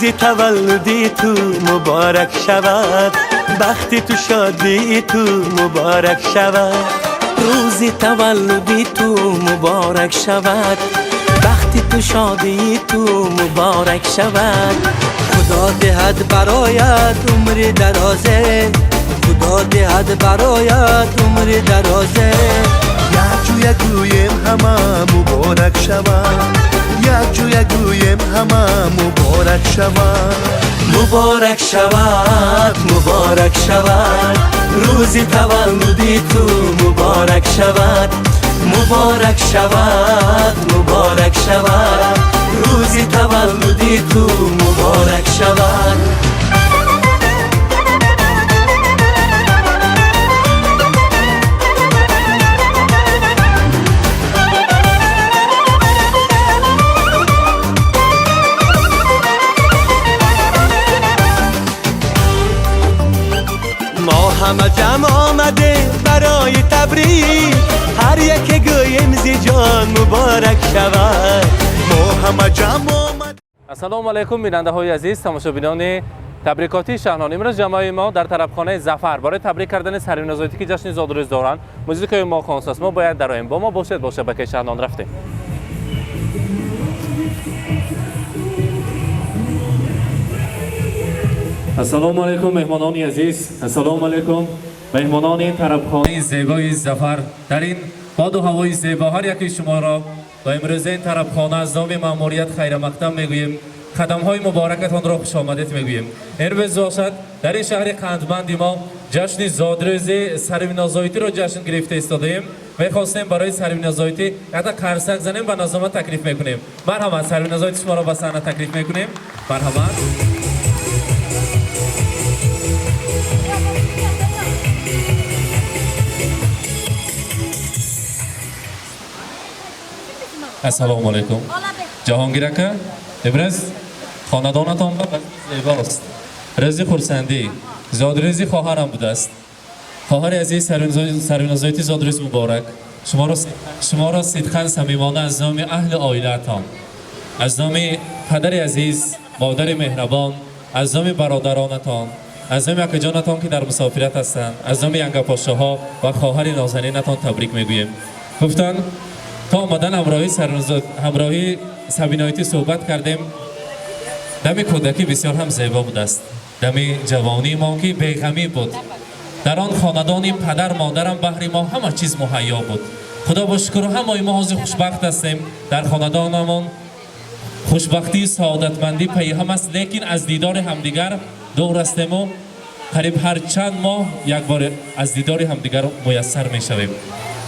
روزی تولدی تو مبارک شود، بختی تو شادی تو مبارک شود. روزی تولدی تو مبارک شود، بختی تو شادی تو مبارک شود. خدا دهد برایت عمر درازه، خدا دهد برایت عمر درازه. یک گویم همه مبارک شود، یک گویم همه مبارک شود. مبارک شود مبارک شود، روزی تولدی تو مبارک شود. مبارک شود مبارک شود، روزی تولدی تو مبارک شود. ما همه جمع آمده برای تبریک، هر یک گویم زی جان مبارک شود. ما همه جمع آمده. السلام علیکم بیننده های عزیز، تماشابینان تبریکاتی شهرنامه. امروز جمعی ما در طربخانه ظفر برای تبریک کردن سرین نزاعتی که جشن زادروز دارند موزیکای ما خاص است. ما باید درآییم، با ما باشید. با شبکه شهرنامه رفتیم. السلام علیکم مهمانان عزیز، السلام علیکم مهمانان طربخانه زیبای ظفر. در این باد و هوای زیبا هر یکی شما را با امروز این طربخانه از نام مأموریت خیر مقدم میگوییم. قدم های مبارکتان را خوش آمدید میگوییم. امروز باشد در این شهر قندمند ما جشن زادروز سروین نزاعتی را جشن گرفته ایستادیم. می‌خواستیم برای سروین نزاعتی یک قرصک زنیم و نظامت تکلیف میکنیم. مرحبا، سروین نزاعتی شما را به صحنه تکلیف میکنیم. مرحبا. السلام علیکم جهانگیر اکا، امروز خاندانتان زیباست. روز خرسندی زادروزی خواهرم بوده است. خواهر عزیز سروین نزاعتی زادروز مبارک. شما را صدقاً صمیمانه از نام اهل عائله‌تان، از نام پدر عزیز، مادر مهربان، از نام برادرانتان، از نام اکا جانتان که در مسافرت هستند، از نام ینگا پاشاها و خواهر نازنینتان تبریک میگوییم. گفتن تا آمدن همراهی سبینایتی صحبت کردیم. دم کودکی بسیار هم زیبا بود است. دم جوانی ما که بیغمی بود. در آن خاندان پدر مادرم بهر ما همه چیز مهیا بود. خدا با شکر همه ما حاضر خوشبخت هستیم. در خاندانمان خوشبختی سعادتمندی پیهم است، لیکن از دیدار همدیگر دور هستیم و قریب هر چند ماه یک بار از دیدار همدیگر میسر میشویم.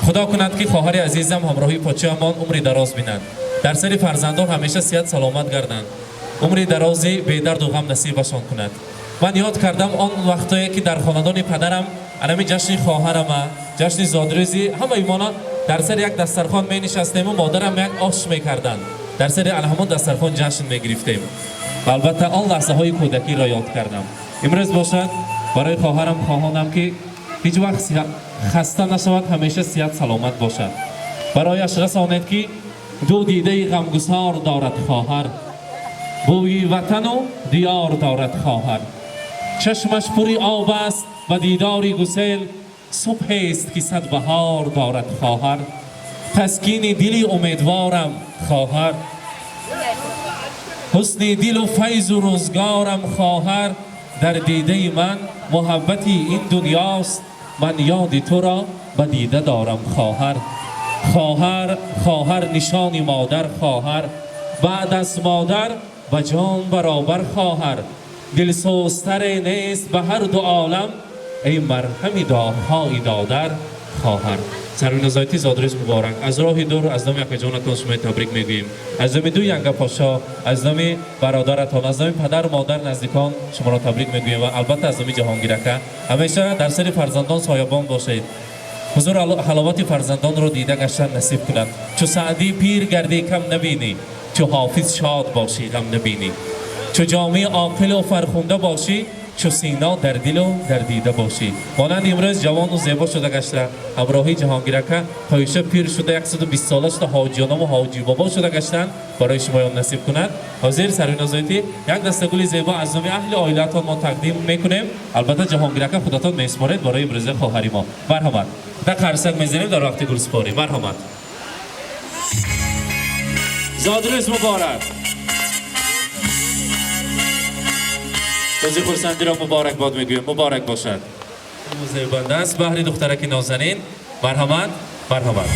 خدا کند که خواهر عزیزم همراهی پاچه‌مان عمری دراز بینند، در سر فرزندان همیشه صحت سلامت گردند، عمری درازی بی درد و غم نصیبشان کند. من یاد کردم آن وقتایی که در خاندان پدرم علمی جشن خواهرم، جشن زادروزی همه ایمانا در سر یک دسترخوان می نشستیم و مادرم یک آش می کردند، در سر همون دسترخوان جشن می گرفتیم. و البته آن لحظه های کودکی را یاد کردم. امروز باشد برای خواهرم خواهانم که هیچ وقت خسته نشود، همیشه صحت سلامت باشد. برایش رسانید که دو دیده غمگسار دارد خواهر، بوی وطن و دیار دارد خواهر. چشمش پری آب است و دیداری گسل، صبح است که صد بهار دارد خواهر. تسکین دلی امیدوارم خواهر، حسن دل و فیض و روزگارم خواهر. در دیده من محبتی این دنیاست، من یاد تو را به دیده دارم خواهر. خواهر نشانی مادر خواهر، بعد از مادر و جان برابر خواهر. دل سوزتر نیست به هر دو عالم، ای مرهم داغ‌های دادر خواهر. سروین نزاعتی زادروز مبارک. از راه دور از نام اکا جانتان شما تبریک میگوییم. از نام دو ینگا پاشا، از نام برادرتان، از نام پدر مادر نزدیکان شما را تبریک میگوییم و البته از نام جهانگیر اکا. همیشه در سر فرزندان سایبان باشید. حضور حلاوت فرزندان را دیده گشتن نصیب کند. چو سعدی پیر گردی کم نبینی، چو حافظ شاد باشی غم نبینی. چو جامع عاقل و فرخنده باشی، چو سینا در دل و در دیده باشی. مانند امروز جوان و زیبا شده گشته همراهی جهانگیرک پایشه پیر شده 120 ساله شده حاجیانم و حاجی بابا شده گشتن برای شما نصیب کند. حاضر سروی نزایتی یک دسته گل زیبا از نام اهل عائلتان ما تقدیم میکنیم. البته جهانگیرک خودتان میسپارید برای امروز خواهری ما. مرحمت. در قرصک میزنیم در وقت گل سپاری. مرحمت. زادروز مبارک. روزی خورسندی را مبارک باد میگویم. مبارک باشد. زیبنده است بهری دخترک نازنین. مرحمت. مرحمت.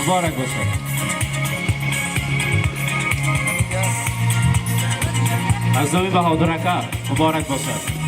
مبارک باشد. از نام بهادرک مبارک باشد.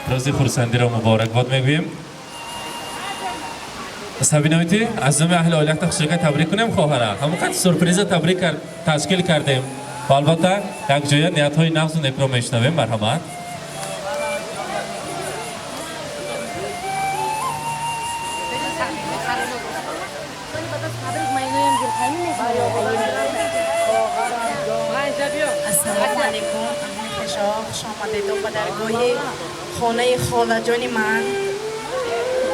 روزی خورسندی را مبارک باد میگویم. سبینایتی از نام اهل عائلت تخشیقه تبریک کنیم خواهره. همونقدر سورپریز تبریک تشکیل کردیم. و البته یک جای نیت های نغز و نکرا میشنویم. مرحمت. السلام علیکم. خوش آمدید به درگاه خانه خاله جان من.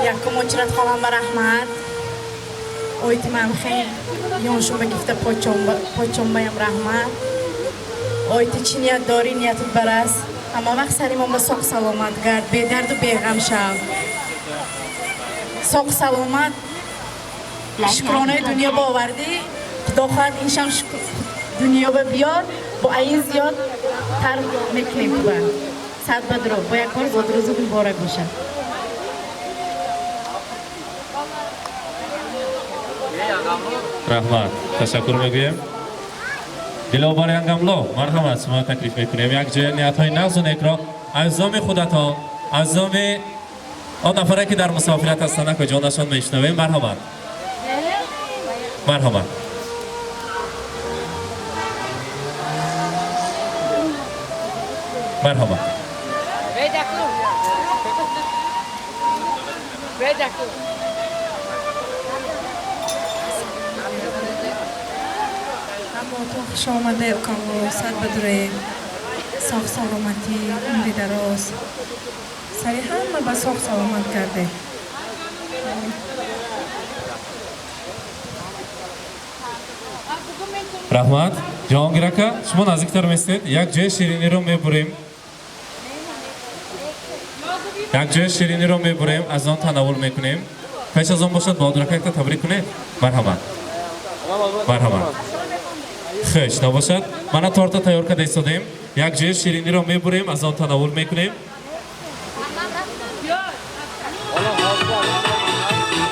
یکم اجرت خالم به رحمت. اویت من خیلی یونشون بگفته پاچون بایم رحمت. اویت چی نیت داری نیتت برس. اما وقت سری ما ساق سلامت گرد. به درد و بیغم شد. ساق سلامت شکرانه دنیا باوردی. خدا خواهد اینشم دنیا به بیار با این زیاد تر میکنیم تو بند. صد بدرو با یک بار زادروز مبارک باشد. رحمت. تشکر میگویم. دلاور انگملو مرحمت شما تکلیف میکنیم. یک جای نیت های نغز و نکرا از نام خودتان از نام آن نفره که در مسافرت هستند که جانشان میشنویم. مرحمت. مرحمت. مرحبا. خوش آمده کامو سر بدره صاف سلامتی عمری دراز سری همه به صاف سلامت کرده. رحمت. جهانگیرک شما نزدیکتر میستید. یک جای شیرینی رو میبریم. یک جای شیرینی رو میبریم از آن تناول میکنیم. پیش از آن باشد بهادرک یک تبریک کنید. مرحمت. مرحمت. خیش نباشد. من تورتا تیار کرده ایستادیم. یک جای شیرینی رو میبریم از آن تناول میکنیم.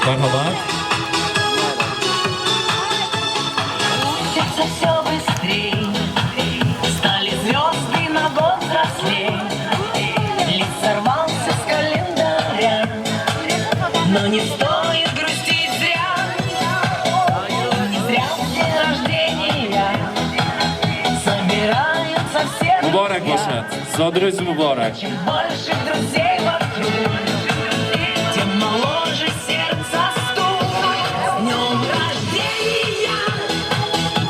مرحمت. Все быстрей, стали звезды на год взрослей. Лист сорвался с календаря, но не стоит грустить зря. Не зря в день рождения собираются все مبارک друзья. باشد. زادروز مبارک. Чем больше друзей вокруг, тем моложе сердце стук. С днем рождения!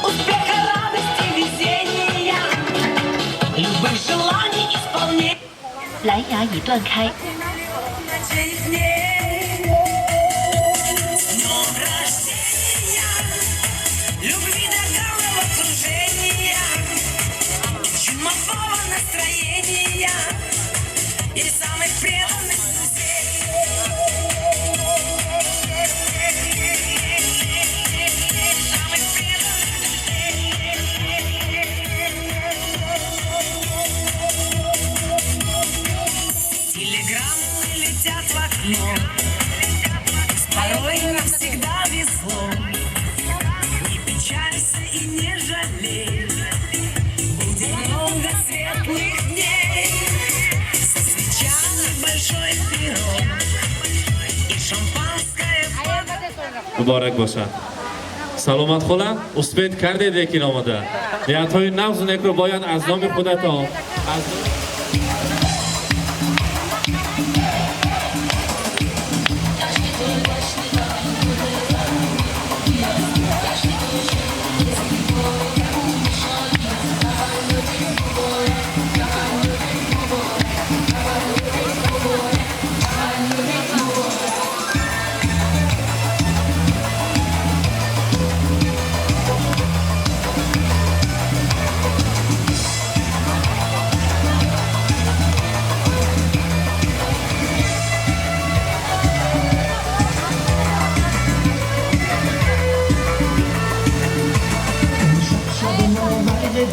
Успеха, радости, везения, любых желаний исполнения. 蓝牙已断开。 Любви до головокружения, чумового настроения и самых преданных друзей. Самых преданных друзей. сном. Порой навсегда весло. Не печалься и не жалей. Будет много светлых дней. Со свечами большой пирог и шампанское. مبارک باشد. سلامت خولا اسپید کردید یکی آمده. نیت‌های نغز و نکر باید از نام خودتان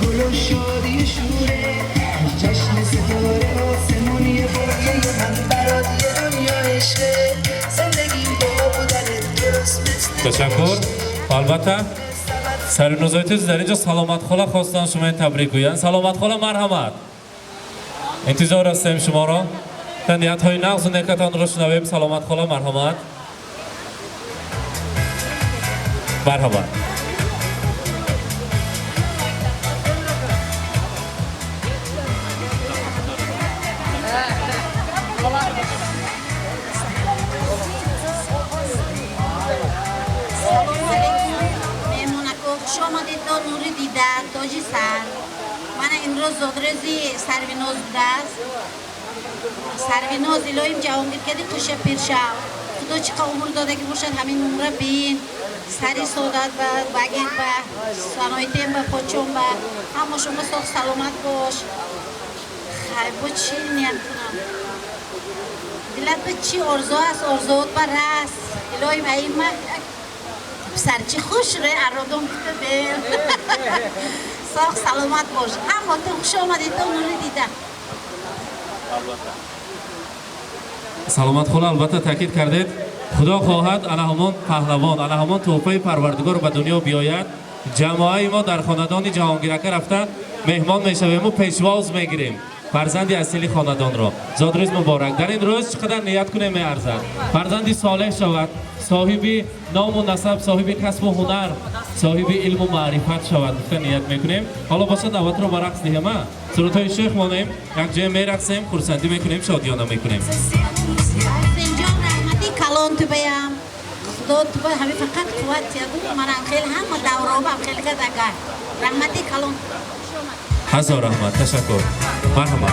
گل و شادی شوره جشن ستاره آسمونی باقیه من برات یه دنیا عشقه زندگی با بودن درست مثل تشکر. البته سرنوزایتیز در اینجا سلامت خولا خواستن شما تبریک گویند. سلامت خولا مرحمت. انتظار هستیم شما را. نیت های نغز و نکتان رو شنویم. سلامت خولا مرحمت. مرحمت. خوش آمدید تا نور دیدن تاج سر. من امروز زادرزی سرویناز بوده است. سرویناز الهیم جهانگیر کردی خوش پیرشم. خدا چقدر عمر داده که باشد همین عمر بین سری سعادت و بگیر و سنایتیم و پاچون و اما شما ساخت سلامت باش. خیلی با چی نیت کنم دلت به چی آرزو است آرزوات بر هست الهیم این من سرچی خوش ره ارادم بیده بیم ساخت سلامت باش. اما تو خوش آمدید تو نور دیدن. سلامت خولا البته تاکید کردید خدا خواهد انا همان پهلوان انا همان توفه پروردگار به دنیا بیاید جماعه ما در خاندان جهانگیرکه رفتن مهمان میشویم و پیشواز میگیریم فرزندی اصلی خاندان را. زادروز مبارک. در این روز چقدر نیت کنیم میارزد فرزندی صالح شود صاحبی نام و نسب صاحبی کسب و هنر صاحبی علم و معرفت شود. نیت میکنیم. حالا باشه دعوت رو با رقص دهیم سرودهای شیخ مانیم یک جای میرقصیم خرسندی میکنیم شادیانه میکنیم. اینجا رحمتی کلان تو بیم خدا تو بیم همین فقط قوت یادو من هم خیلی هم دورا هم خیلی گذگاه رحمتی کلان هزار رحمت. تشکر. مرحبا.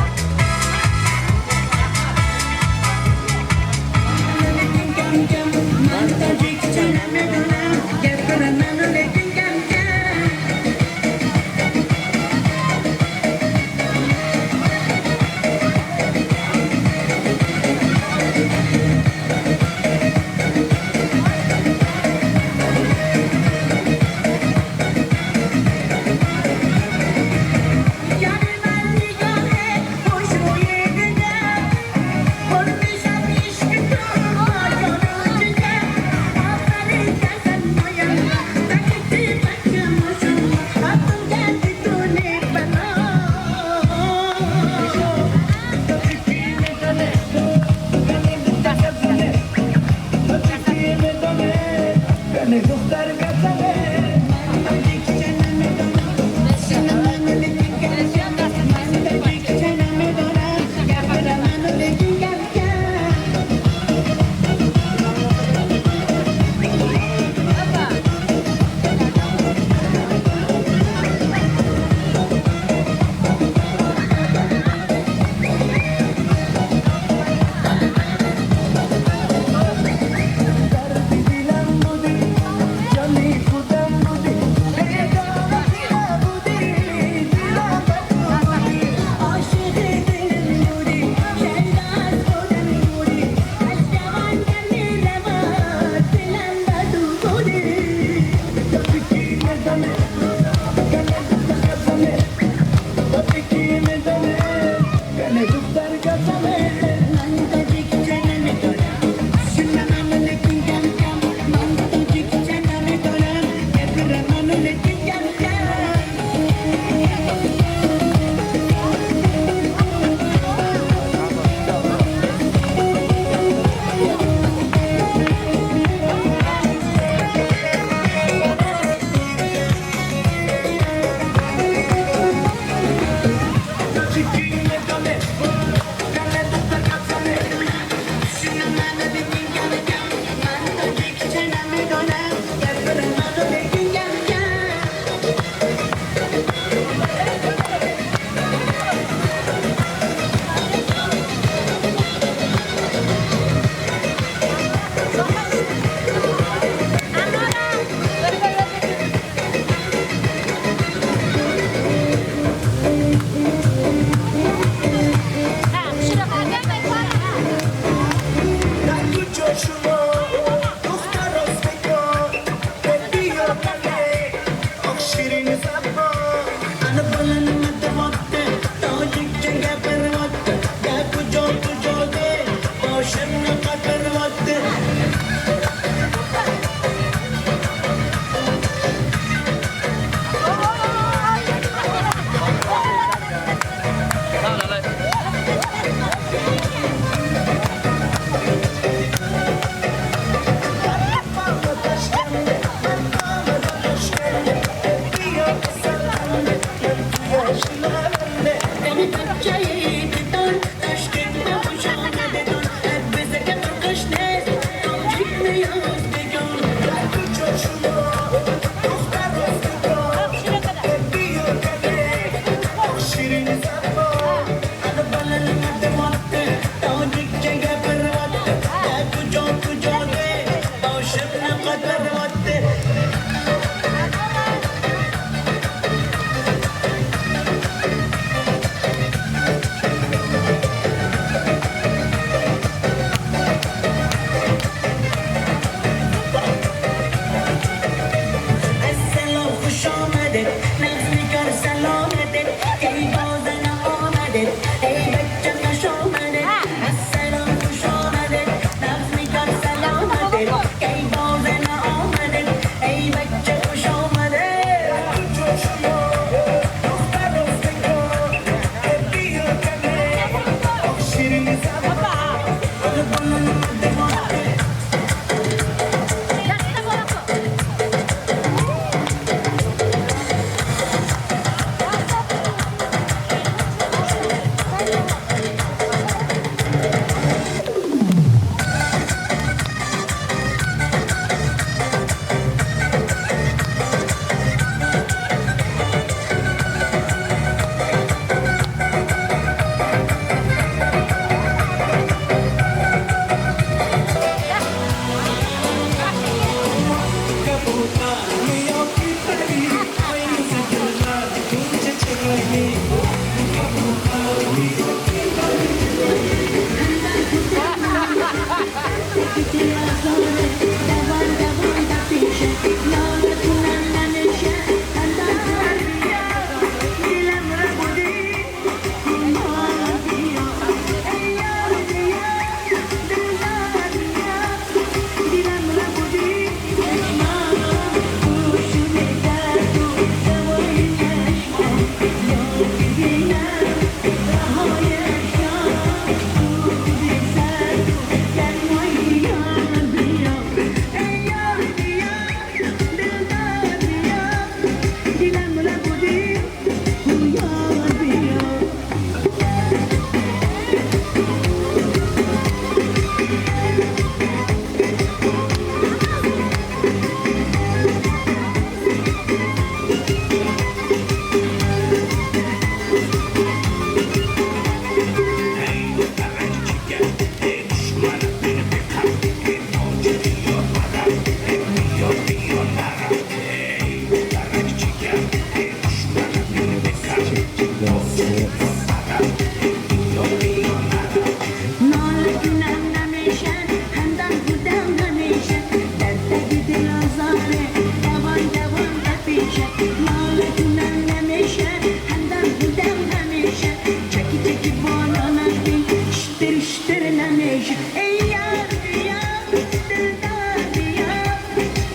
iştir nemiş ey yar yar dildar yar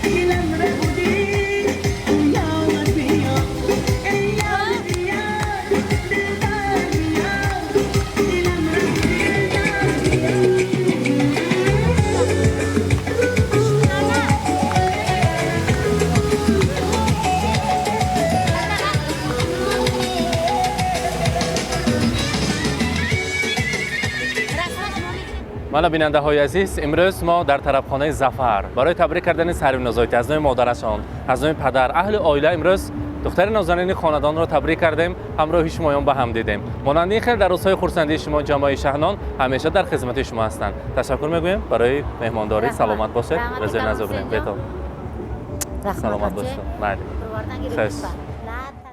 dilam rahudi yar yar ey yar yar dildar yar dilam rahudi مالا بیننده های عزیز، امروز ما در طرفخانه ظفر برای تبریک کردن سروین نزایتی از نام مادرشان، از نام پدر، اهل عائله امروز دختر نازنین خاندان را تبریک کردیم، همراه شمایان به هم دیدیم. مانند این خیلی در روزهای خورسندی شما جامعه شهنان همیشه در خدمت شما هستند. تشکر میگویم برای مهمانداری. سلامت باشید. رضای نظر بینید. سلامت باشید. بله.